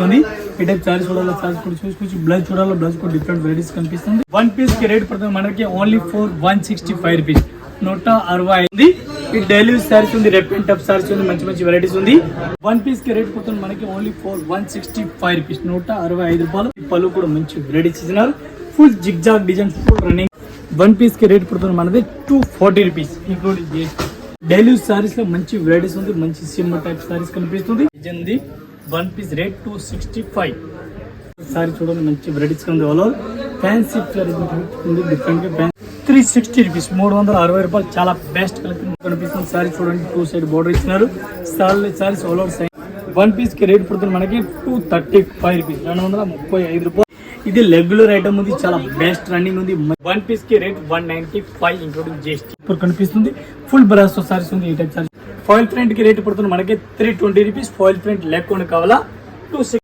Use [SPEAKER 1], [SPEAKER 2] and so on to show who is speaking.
[SPEAKER 1] ఉంది. ఈ టైప్ సారీస్ చూడాలి, సారీస్ కూడా చూసుకోవచ్చు. బ్లౌజ్ చూడాలి, బ్లౌజ్ కూడా డిఫరెంట్ వెరైటీస్ కనిపిస్తుంది. 1 పీస్ కి రేట్ పడుతుంది మనకి ఓన్లీ ఫర్ 165 రూపీస్, 165. ఈ డైలీ సారీస్ ఉంది, రెప్ అండ్ టప్ సారీస్ ఉంది, మంచి మంచి వెరైటీస్ ఉంది. 1 పీస్ కి రేట్ పడుతుంది మనకి ఓన్లీ ఫర్ 165 రూపీస్, 165 రూపాయలు. ఈ పళ్ళు కూడా మంచి వెరైటీస్ ఇచ్చినారు. Full zig zag designs full running. 1 piece కి రేట్ పడుతుంది మనది 240 rupees including GST. Daily saris లో మంచి వెరైటీస్ ఉంది, మంచి సింబల్ టైప్ సారీస్ కనిపిస్తుంది. ఇది 1 పీస్ రేట్ 265. సారీ చూడండి, మంచి వెరైటీస్ ఉంది. ఆల్ ఓవర్ ఫ్యాన్సీ సారీస్ ఉంది, డిఫరెంట్ గా 360 రూపీస్, 360 రూపాయలు. చాలా బెస్ట్ కలెక్షన్ కనిపిస్తుంది. సారీ చూడండి, 2 సైడ్ బోర్డర్ ఇచ్చినారు. Saris all over side. 1 piece కి రేట్ పడుతుంది మనకి 235 రూపీస్, 235 రూపాయలు. ఇది రెగ్యులర్ ఐటమ్ ఉంది, చాలా బెస్ట్ రన్నింగ్ ఉంది. 1 పీస్ కి రేట్ 195 ఇంక్లూడింగ్ GST. ఇప్పుడు కనిపిస్తుంది ఫుల్ బ్రాసో సారీస్ ఉంది. ఈ టైప్ సారీస్ ఫాయిల్ ప్రింట్ కి రేట్ పడుతుంది మనకి 320 రూపీస్. ఫాయిల్ ప్రింట్ లేకుండా కావాలా 260.